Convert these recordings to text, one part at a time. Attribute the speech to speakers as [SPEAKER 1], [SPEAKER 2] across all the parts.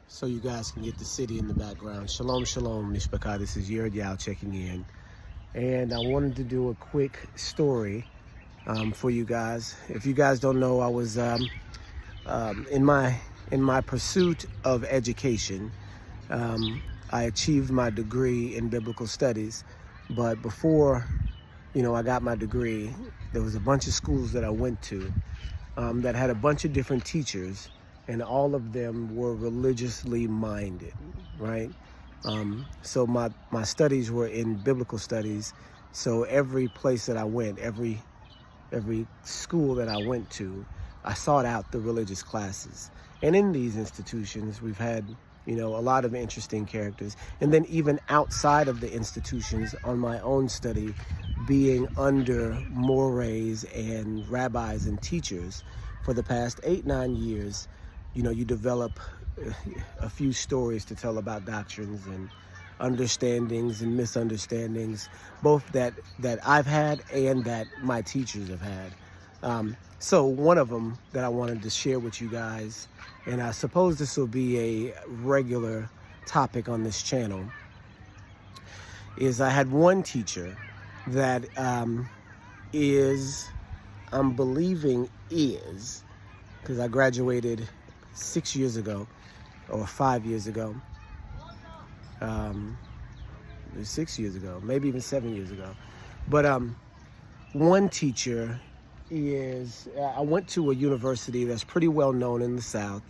[SPEAKER 1] so you guys can get the city in the background. Shalom, shalom, Mishpachah. This is Yerid Yao checking in. And I wanted to do a quick story for you guys. If you guys don't know, I was in my pursuit of education. I achieved my degree in biblical studies, but before I got my degree, there was a bunch of schools that I went to that had a bunch of different teachers, and all of them were religiously minded, right? So my studies were in biblical studies. So every place that I went, every school that I went to, I sought out the religious classes. And in these institutions, we've had, a lot of interesting characters. And then even outside of the institutions, on my own study, being under mores and rabbis and teachers for the past 8-9 years, you develop a few stories to tell about doctrines and understandings and misunderstandings, both that I've had and that my teachers have had. So one of them that I wanted to share with you guys, and I suppose this will be a regular topic on this channel, is I had one teacher that I'm believing is, because I graduated 6 years ago or 5 years ago, 6 years ago, maybe even 7 years ago. But one teacher is, I went to a university that's pretty well known in the South.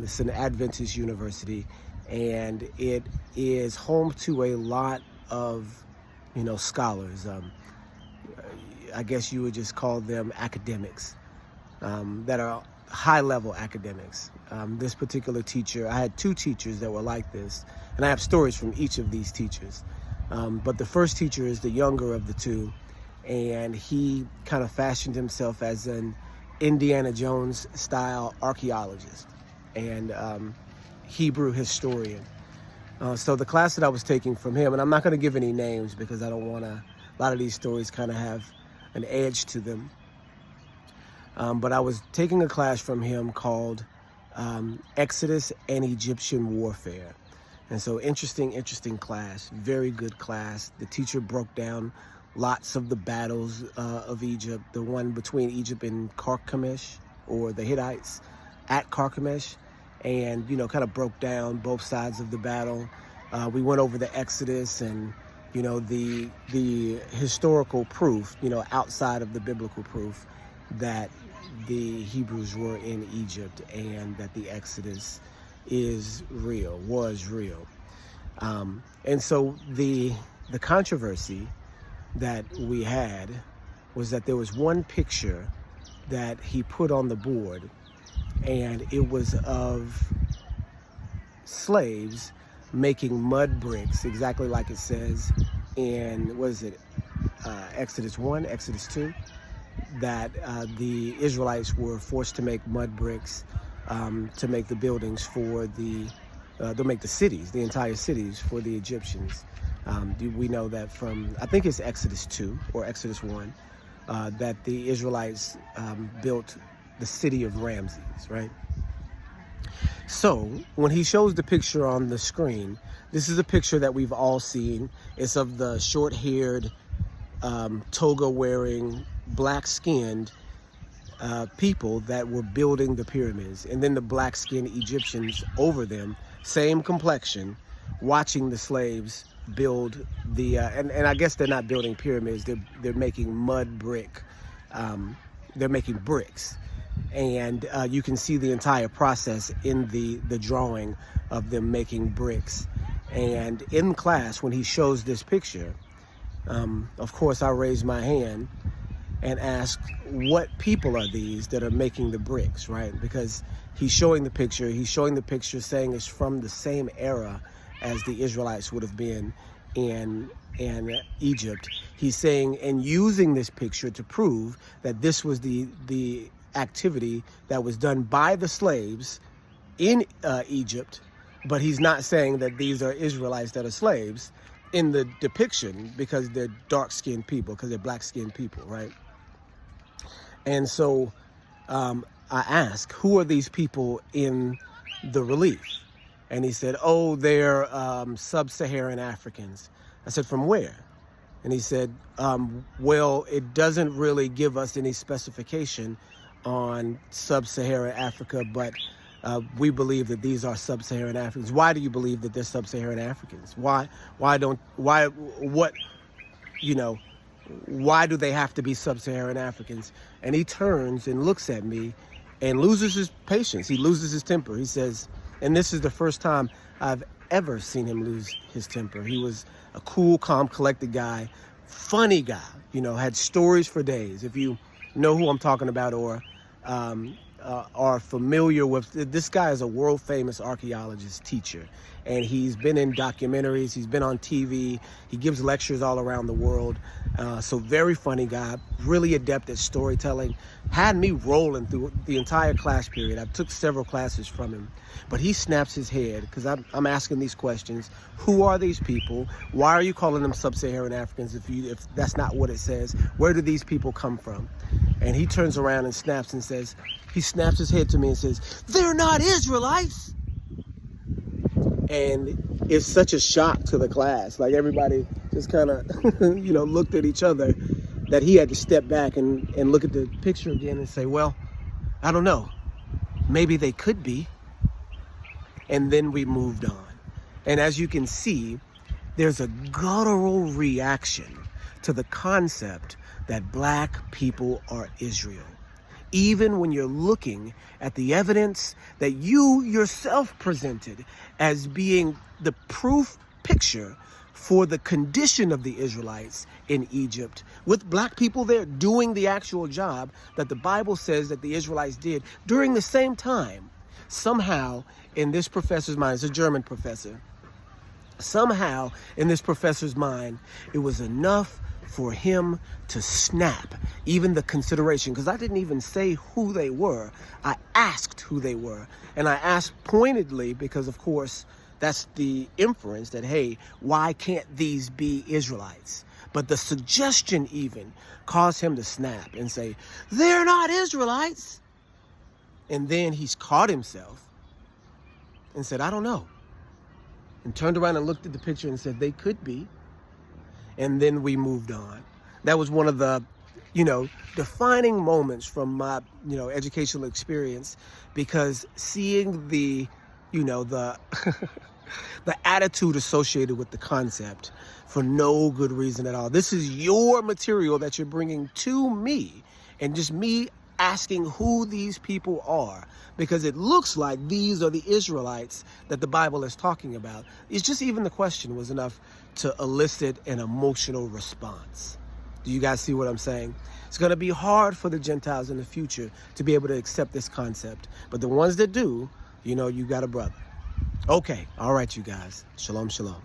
[SPEAKER 1] It's an Adventist university, and it is home to a lot of, scholars. I guess you would just call them academics that are high-level academics. This particular teacher, I had two teachers that were like this, and I have stories from each of these teachers. But the first teacher is the younger of the two, and he kind of fashioned himself as an Indiana Jones style archeologist and Hebrew historian. So the class that I was taking from him, and I'm not going to give any names because I don't want to, a lot of these stories kind of have an edge to them. But I was taking a class from him called Exodus and Egyptian Warfare. And so interesting class, very good class. The teacher broke down lots of the battles of Egypt, the one between Egypt and Carchemish, or the Hittites at Carchemish, and, kind of broke down both sides of the battle. We went over the Exodus and, the historical proof, outside of the biblical proof, that the Hebrews were in Egypt and that the Exodus was real. And so the controversy that we had was that there was one picture that he put on the board, and it was of slaves making mud bricks, exactly like it says in, Exodus 1, Exodus 2, that the Israelites were forced to make mud bricks to make the buildings for they'll make the cities, the entire cities for the Egyptians. We know that from, I think it's Exodus 2 or Exodus 1, that the Israelites built the city of Ramses, right? So when he shows the picture on the screen, this is a picture that we've all seen. It's of the short-haired, toga-wearing, black-skinned people that were building the pyramids, and then the black-skinned Egyptians over them, same complexion, watching the slaves build the and I guess they're not building pyramids, they're making mud brick, they're making bricks, and you can see the entire process in the drawing of them making bricks. And in class, when he shows this picture, of course I raise my hand and ask, what people are these that are making the bricks, right? Because he's showing the picture saying it's from the same era as the Israelites would have been in Egypt. He's saying, and using this picture to prove that this was the activity that was done by the slaves in Egypt, but he's not saying that these are Israelites that are slaves in the depiction because they're dark-skinned people, because they're black-skinned people, right? And so I ask, who are these people in the relief? And he said, oh, they're sub-Saharan Africans. I said, from where? And he said, well, it doesn't really give us any specification on sub-Saharan Africa, but we believe that these are sub-Saharan Africans. Why do you believe that they're sub-Saharan Africans? Why do they have to be sub-Saharan Africans? And he turns and looks at me and loses his patience. He loses his temper. He says, and this is the first time I've ever seen him lose his temper. He was a cool, calm, collected guy, funny guy, had stories for days. If you know who I'm talking about or are familiar with, this guy is a world famous archaeologist teacher, and he's been in documentaries, he's been on TV, he gives lectures all around the world. So very funny guy, really adept at storytelling, had me rolling through the entire class period. I took several classes from him, but he snaps his head because I'm asking these questions. Who are these people? Why are you calling them sub-Saharan Africans if that's not what it says? Where do these people come from? And he turns around and snaps his head to me and says, they're not Israelites. And it's such a shock to the class. Like everybody just kind of, looked at each other, that he had to step back and look at the picture again and say, well, I don't know. Maybe they could be. And then we moved on. And as you can see, there's a guttural reaction to the concept that black people are Israel. Even when you're looking at the evidence that you yourself presented as being the proof picture for the condition of the Israelites in Egypt, with black people there doing the actual job that the Bible says that the Israelites did during the same time, somehow in this professor's mind, it's a German professor, somehow in this professor's mind, it was enough for him to snap even the consideration, because I didn't even say who they were. I asked who they were, and I asked pointedly because, of course, that's the inference that, hey, why can't these be Israelites? But the suggestion even caused him to snap and say, they're not Israelites. And then he's caught himself and said, I don't know. And turned around and looked at the picture and said, they could be. And then we moved on. That was one of the, defining moments from my, educational experience, because seeing the, the attitude associated with the concept for no good reason at all. This is your material that you're bringing to me, and just me asking who these people are, because it looks like these are the Israelites that the Bible is talking about. It's just even the question was enough to elicit an emotional response. Do you guys see what I'm saying? It's going to be hard for the Gentiles in the future to be able to accept this concept. But the ones that do, you got a brother. Okay. All right, you guys. Shalom, shalom.